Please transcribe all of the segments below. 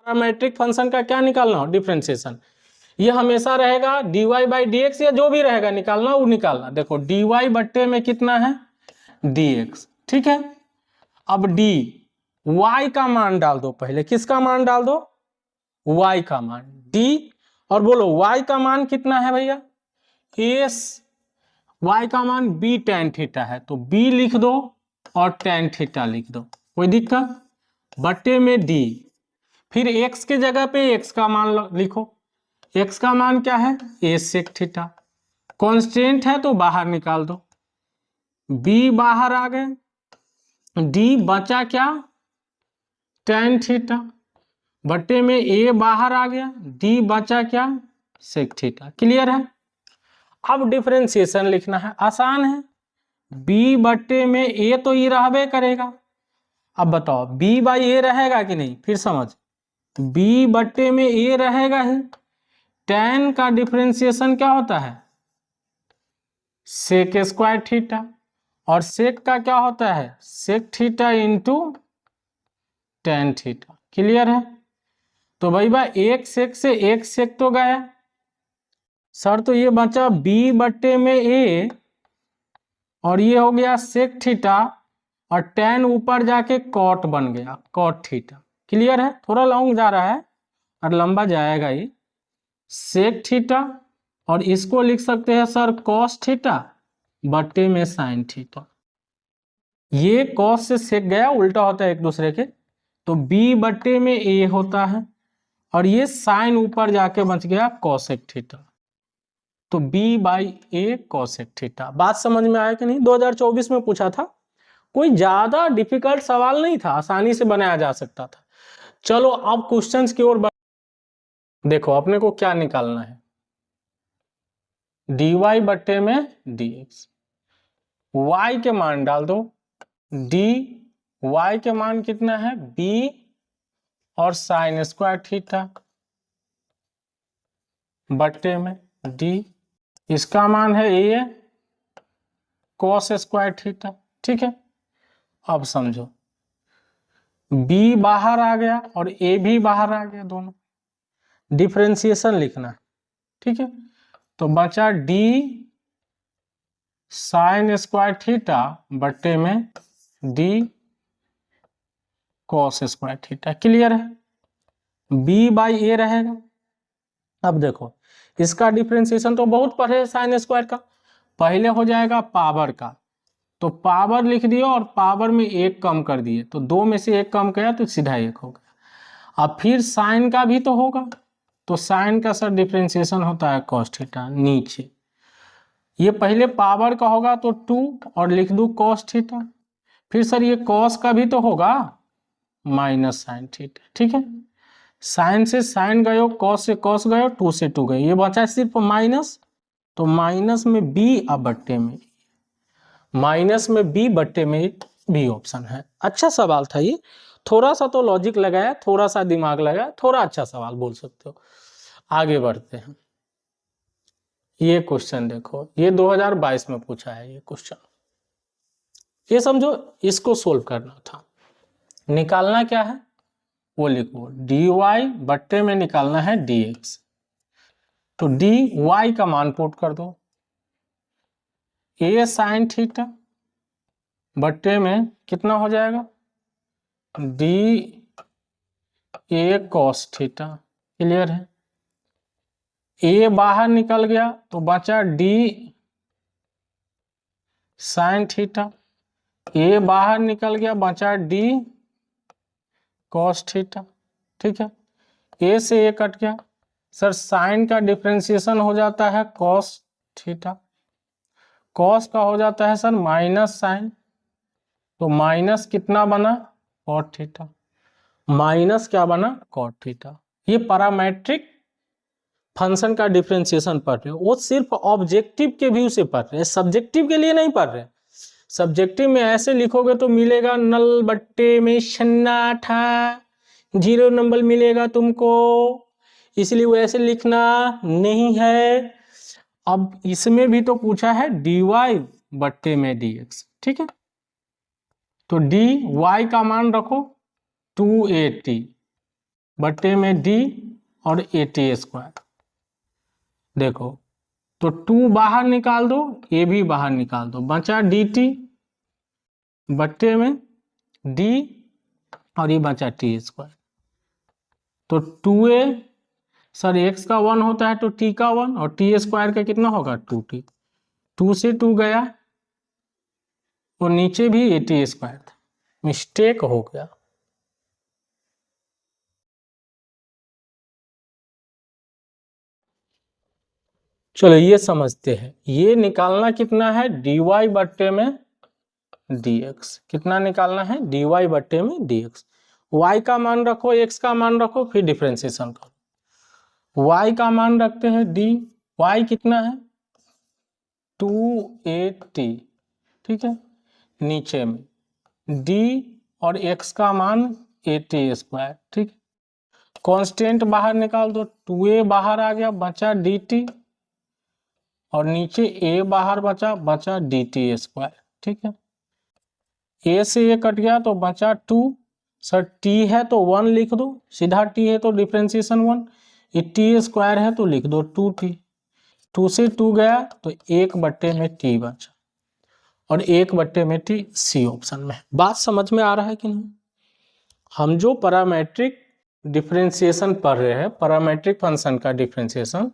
Parametric function का क्या निकालना हो, डिफरेंशिएशन। ये हमेशा रहेगा dy बाई डी एक्स, या जो भी रहेगा निकालना वो निकालना। देखो dy बट्टे में कितना है dx, ठीक है। अब d y का मान डाल दो, पहले किसका मान डाल दो, y का मान d, और बोलो y का मान कितना है भैया, s, y का मान b tan थीटा है, तो b लिख दो और tan थीटा लिख दो, कोई दिक्कत, बट्टे में d, फिर x के जगह पे x का मान लिखो, x का मान क्या है a sec थीटा, कांस्टेंट है तो बाहर निकाल दो, b बाहर आ गए, d बचा क्या tan थीटा, बट्टे में a बाहर आ गया, d बचा क्या sec थीटा। क्लियर है। अब डिफरेंशिएशन लिखना है, आसान है, b बट्टे में a तो ये रहबे करेगा। अब बताओ b बाई a रहेगा कि नहीं, फिर समझ, b बट्टे में a रहेगा ही, tan का डिफरेंशिएशन क्या होता है सेक स्क्वायर थीटा, और सेक का क्या होता है sec theta into tan theta. Clear है। तो भाई एक सेक से एक सेक तो गया सर, तो ये बचा b बट्टे में a, और ये हो गया सेक थीटा, और tan ऊपर जाके कॉट बन गया कॉट थीटा। क्लियर है। थोड़ा लॉन्ग जा रहा है और लंबा जाएगा ये, सेक थीटा, और इसको लिख सकते हैं सर कॉस थीटा बट्टे में साइन थीटा। ये कॉस से सेक गया, उल्टा होता है एक दूसरे के, तो b बट्टे में a होता है, और ये साइन ऊपर जाके बच गया कॉसेक थीटा, तो b by a cosec theta. बात समझ में आया कि नहीं। 2024 में पूछा था, कोई ज्यादा डिफिकल्ट सवाल नहीं था, आसानी से बनाया जा सकता था। चलो अब क्वेश्चंस की ओर देखो, अपने को क्या निकालना है, dy बट्टे में dx, y के मान डाल दो, y के मान कितना है b और साइन स्क्वायर थीटा बट्टे में d, इसका मान है a कॉस स्क्वायर थीटा। ठीक है। अब समझो b बाहर आ गया और a भी बाहर आ गया, दोनों डिफरेंशिएशन लिखना है। ठीक है। तो बचा d साइन स्क्वायर थीटा बट्टे में d cos square theta. Clear है। b बाई a रहेगा। अब देखो इसका डिफरेंशिएशन तो बहुत पढ़े साइन स्क्वायर का, पहले हो जाएगा पावर का, तो पावर लिख दियो और पावर में एक कम कर दिए, तो दो में से एक कम किया तो सीधा एक हो गया। अब फिर साइन का भी तो होगा, तो साइन का सर डिफरेंशिएशन होता है कॉस थीटा नीचे, ये पहले पावर का होगा तो 2 और लिख दूं कॉस थीटा, फिर सर ये कॉस का भी तो होगा माइनस साइन थीटा। ठीक है। साइन से साइन गयो, कॉस से कॉस गयो, 2 से 2 गए, ये बचा सिर्फ माइनस, तो माइनस में b अब बट्टे में, माइनस में b बट्टे में b ऑप्शन है। अच्छा सवाल था ये, थोड़ा सा तो लॉजिक लगाया, थोड़ा सा दिमाग लगाया, थोड़ा अच्छा सवाल बोल सकते हो। आगे बढ़ते हैं। ये क्वेश्चन देखो, ये 2022 में पूछा है ये क्वेश्चन, ये समझो इसको सोल्व करना था। निकालना क्या है वो लिखो, dy बट्टे में निकालना है dx, तो dy का मान पुट कर दो, a साइन थीटा बट्टे में कितना हो जाएगा d a cos theta. Clear है। a बाहर निकल गया तो बचा d साइन थीटा, a बाहर निकल गया बचा d कॉस थीटा। ठीक है। a से a कट गया, सर साइन का डिफरेंशिएशन हो जाता है कॉस थीटा, कॉस का हो जाता है सर माइनस साइन, तो माइनस कितना बना कॉट थीटा, माइनस क्या बना कॉट थीटा। ये पैरामीट्रिक फंक्शन का डिफरेंशिएशन पढ़ रहे हो, वो सिर्फ ऑब्जेक्टिव के व्यू से पढ़ रहे हैं, सब्जेक्टिव के लिए नहीं पढ़ रहे। सब्जेक्टिव में ऐसे लिखोगे तो मिलेगा नल बट्टे में सन्नाटा, 0 नंबर मिलेगा तुमको, इसलिए वैसे लिखना नहीं है। अब इसमें भी तो पूछा है dy बट्टे में dx। ठीक है। तो dy का मान रखो 280 बट्टे में डी और ए टी स्क्वायर। देखो तो 2 बाहर निकाल दो, ए भी बाहर निकाल दो, बचा डी टी बट्टे में डी और ये बचा टी स्क्वायर। तो 2a सर x का 1 होता है तो t का 1 और टी स्क्वायर का कितना होगा 2t। 2 से 2 गया और नीचे भी ए टी स्क्वायर था, मिस्टेक हो गया। चलो ये समझते हैं, ये निकालना कितना है dy बट्टे में dx, कितना निकालना है dy बट्टे में dx। y का मान रखो, x का मान रखो, फिर डिफरेंशिएशन करो। y का मान रखते हैं d, y कितना है 2at, ठीक है, नीचे में d और x का मान at स्क्वायर, ठीक। कांस्टेंट बाहर निकाल दो, 2a बाहर आ गया, बचा dt और नीचे a बाहर बचा dt स्क्वायर, ठीक है। a से a कट गया तो बचा 2, सर t है तो 1 लिख दो, सीधा t है तो डिफरेंशिएशन 1, ये t स्क्वायर है तो लिख दो 2t। 2 से 2 गया तो 1 बट्टे में t बचा और 1 बट्टे में t सी ऑप्शन में। बात समझ में आ रहा है कि नहीं? हम जो पैरामीट्रिक डिफरेंशिएशन पढ़ रहे हैं, पैरामीट्रिक फंक्शन का डिफरेंशिएशन,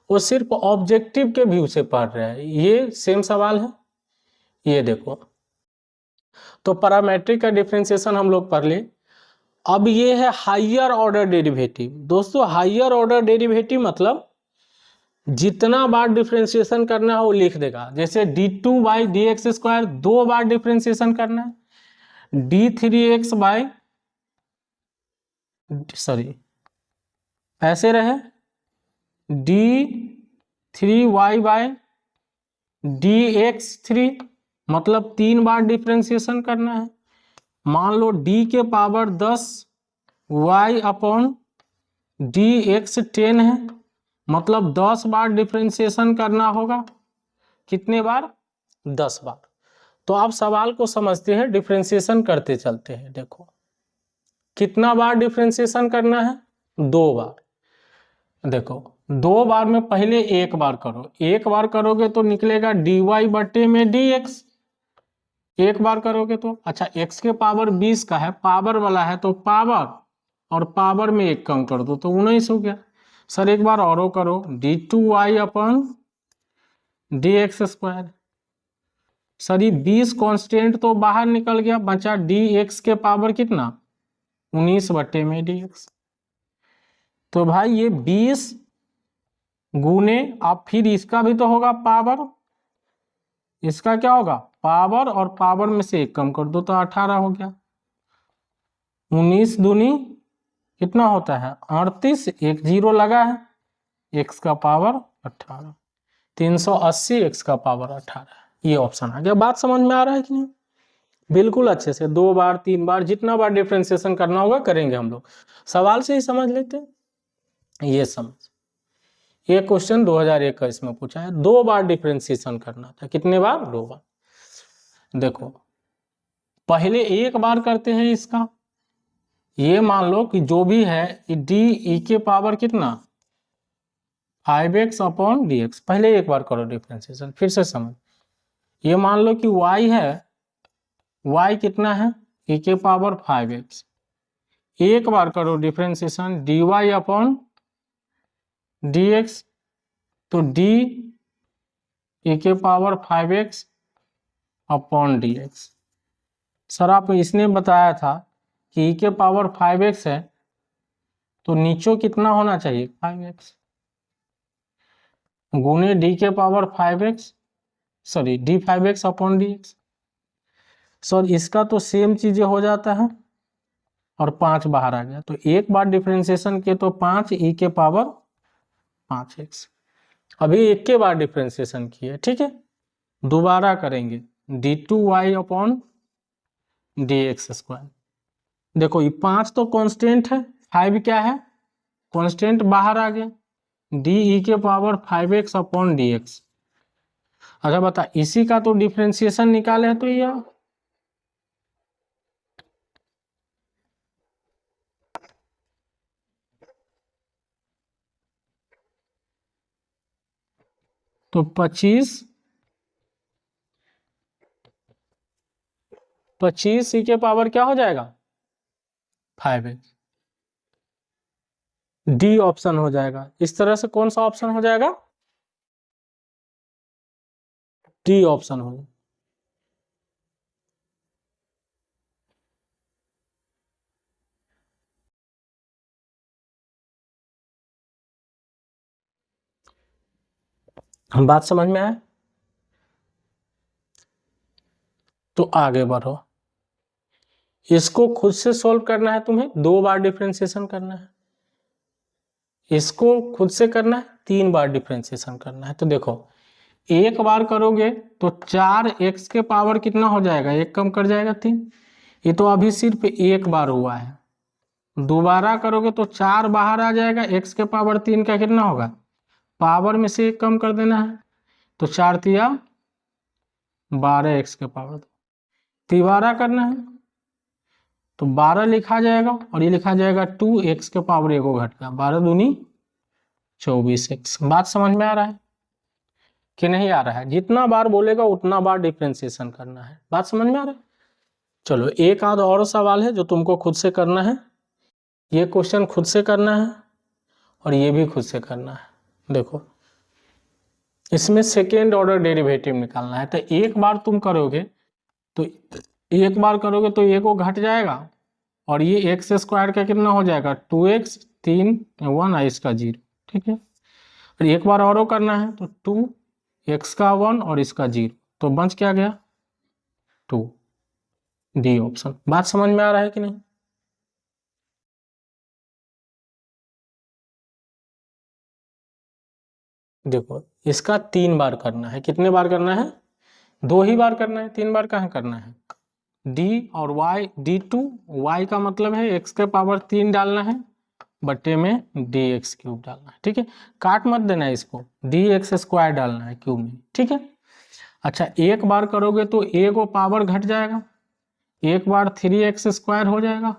वो सिर्फ ऑब्जेक्टिव के व्यू से पढ़ रहे हैं। ये सेम सवाल है, ये देखो। तो पैरामीट्रिक का डिफरेंशिएशन हम लोग पढ़ लिए। अब ये है हायर ऑर्डर डेरिवेटिव। दोस्तों हायर ऑर्डर डेरिवेटिव मतलब जितना बार डिफरेंशिएशन करना है वो लिख देगा। जैसे d2 by D x square 2 bar differentiation करना है, d3x बाई ऐसे रहे d3y बाई dx3, मतलब 3 बार डिफरेंशिएशन करना है। मान लो d के पावर 10 y अपॉन dx 10 है, मतलब 10 बार डिफरेंशिएशन करना होगा। कितने बार? 10 बार। तो आप सवाल को समझते हैं, डिफरेंशिएशन करते चलते हैं। देखो कितना बार डिफरेंशिएशन करना है? 2 बार। देखो 2 बार में पहले 1 बार करो, 1 बार करोगे तो निकलेगा dy बट्टे में dx, 1 बार करोगे तो। अच्छा x के पावर 20 का है, पावर वाला है तो पावर और पावर में 1 कम कर दो तो 19 हो गया। सर एक बार और करो, d2y अपन dx स्क्वायर। सर ये 20 कांस्टेंट तो बाहर निकल गया, बचा dx के पावर कितना 19 बट्टे में dx। तो भाई ये 20 गुने, अब फिर इसका भी तो होगा पावर, इसका क्या होगा पावर और पावर में से 1 कम कर दो तो 18 हो गया। 19 दूनी कितना होता है 38, एक 0 लगा है, x का पावर 18, 380 x का पावर 18, ये ऑप्शन आ गया। बात समझ में आ रहा है कि नहीं? बिल्कुल अच्छे से 2 बार 3 बार जितना बार डिफरेंशिएशन करना होगा करेंगे हम लोग, सवाल से ही समझ लेते हैं। ये समझ, ये क्वेश्चन 2001 का इसमें पूछा है, 2 बार डिफरेंशिएशन करना था। कितने बार? 2 बार। देखो पहले 1 बार करते हैं इसका, ये मान लो कि जो भी है डी ई के पावर कितना 5x अपॉन डी एक्स, पहले 1 बार करो डिफरेंशिएशन, फिर से समझ। ये मान लो कि y है, y कितना है e के पावर 5x, 1 बार करो डिफरेंशिएशन dy अपॉन dx, तो d e के power 5x upon dx। Sir आप इसने बताया था कि e के पावर 5x है तो नीचे कितना होना चाहिए 5x गुने d के power 5x, sorry d5x upon dx। Sir इसका तो सेम चीजें हो जाता है और 5 बाहर आ गया, तो 1 बार डिफरेंशिएशन के तो 5 e के पावर 5x। अभी 1 के बार डिफरेंशिएशन किए, ठीक है, दोबारा करेंगे d2y अपॉन dx स्क्वायर। देखो ये 5 तो कांस्टेंट है, 5 क्या है कांस्टेंट बाहर आ गया, डी ई के पावर 5x अपॉन dx। अच्छा बता, इसी का तो डिफरेंशिएशन निकाले तो ये तो 25 e के पावर क्या हो जाएगा 5x। डी ऑप्शन हो जाएगा। इस तरह से कौन सा ऑप्शन हो जाएगा, डी ऑप्शन हो जाएगा। हम बात समझ में आए तो आगे बढ़ो। इसको खुद से सॉल्व करना है, तुम्हें 2 बार डिफरेंशिएशन करना है। इसको खुद से करना है, 3 बार डिफरेंशिएशन करना है। तो देखो एक बार करोगे तो 4x के पावर कितना हो जाएगा, एक कम कर जाएगा 3। ये तो अभी सिर्फ एक बार हुआ है। दोबारा करोगे तो 4 बाहर आ जाएगा, x के पावर 3 का कितना होगा, पावर में से एक कम कर देना है। तो 4 तिया 12x के पावर। तिबारा करना है तो 12 लिखा जाएगा और ये लिखा जाएगा 2x के पावर एगो घट गया, 12 दूनी 24x। बात समझ में आ रहा है कि नहीं आ रहा है? जितना बार बोलेगा उतना बार डिफरेंशिएशन करना है। बात समझ में आ रहा है? चलो एक आध और सवाल है जो तुमको खुद से करना है। ये क्वेश्चन खुद से करना है और ये भी खुद से करना है। देखो इसमें सेकेंड ऑर्डर डेरिवेटिव निकालना है। तो एक बार तुम करोगे तो एक बार करोगे तो ये को घट जाएगा और ये एक्स स्क्वायर का कितना हो जाएगा 2x, 3 1 है इसका 0। ठीक है, और एक बार और करना है तो 2x का 1 और इसका 0, तो बच क्या गया 2। D option. बात समझ में आ रहा है कि नहीं? देखो इसका 3 बार करना है। कितने बार करना है? 2 ही बार करना है, 3 बार कहाँ करना है। d और y, d2 y का मतलब है x के पावर 3 डालना है बट्टे में dx क्यूब डालना है। ठीक है, काट मत देना है इसको, dx स्क्वायर डालना है क्यूब में। ठीक है, अच्छा एक बार करोगे तो a को पावर घट जाएगा, एक बार 3x स्क्वायर हो जाएगा,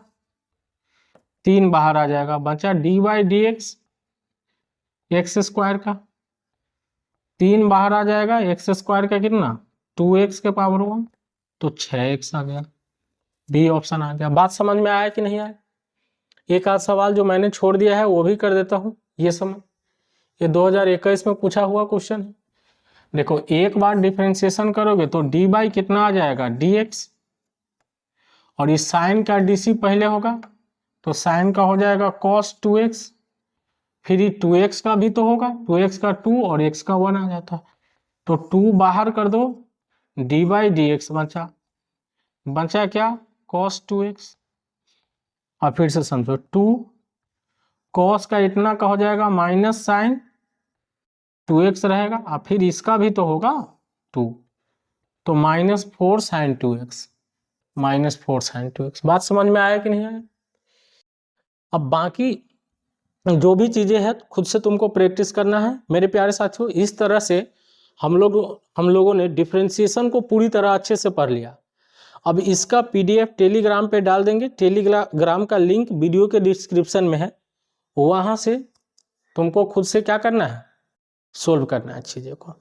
3 बाहर आ जाएगा, बचा dy dx x स्क्वायर का, 3 बाहर आ जाएगा, x स्क्वायर का कितना 2x के पावर 1, तो 6x आ गया। बी ऑप्शन आ गया। बात समझ में आया कि नहीं आया? एक आध सवाल जो मैंने छोड़ दिया है वो भी कर देता हूं। ये समझ, ये 2021 में पूछा हुआ क्वेश्चन है। देखो एक बार डिफरेंशिएशन करोगे तो डी बाई कितना आ जाएगा dx, और इस साइन का dc पहले होगा तो साइन का हो जाएगा cos 2x, फिर 2x का भी तो होगा, 2x का 2 और x का 1 आ जाता, तो 2 बाहर कर दो, डी बाई डी एक्स बचा क्या cos 2x, और फिर से समझो 2 cos का इतना का हो जाएगा माइनस साइन 2x रहेगा, और फिर इसका भी तो होगा 2, तो -4 साइन 2x, -4 साइन 2x। बात समझ में आया कि नहीं आया? अब बाकी जो भी चीजें हैं खुद से तुमको प्रैक्टिस करना है मेरे प्यारे साथियों। इस तरह से हम लोगों ने डिफरेंशिएशन को पूरी तरह अच्छे से पढ़ लिया। अब इसका PDF टेलीग्राम पे डाल देंगे। टेलीग्राम का लिंक वीडियो के डिस्क्रिप्शन में है, वहाँ से तुमको खुद से क्या करना है, सोल्व करना है चीज़ों को।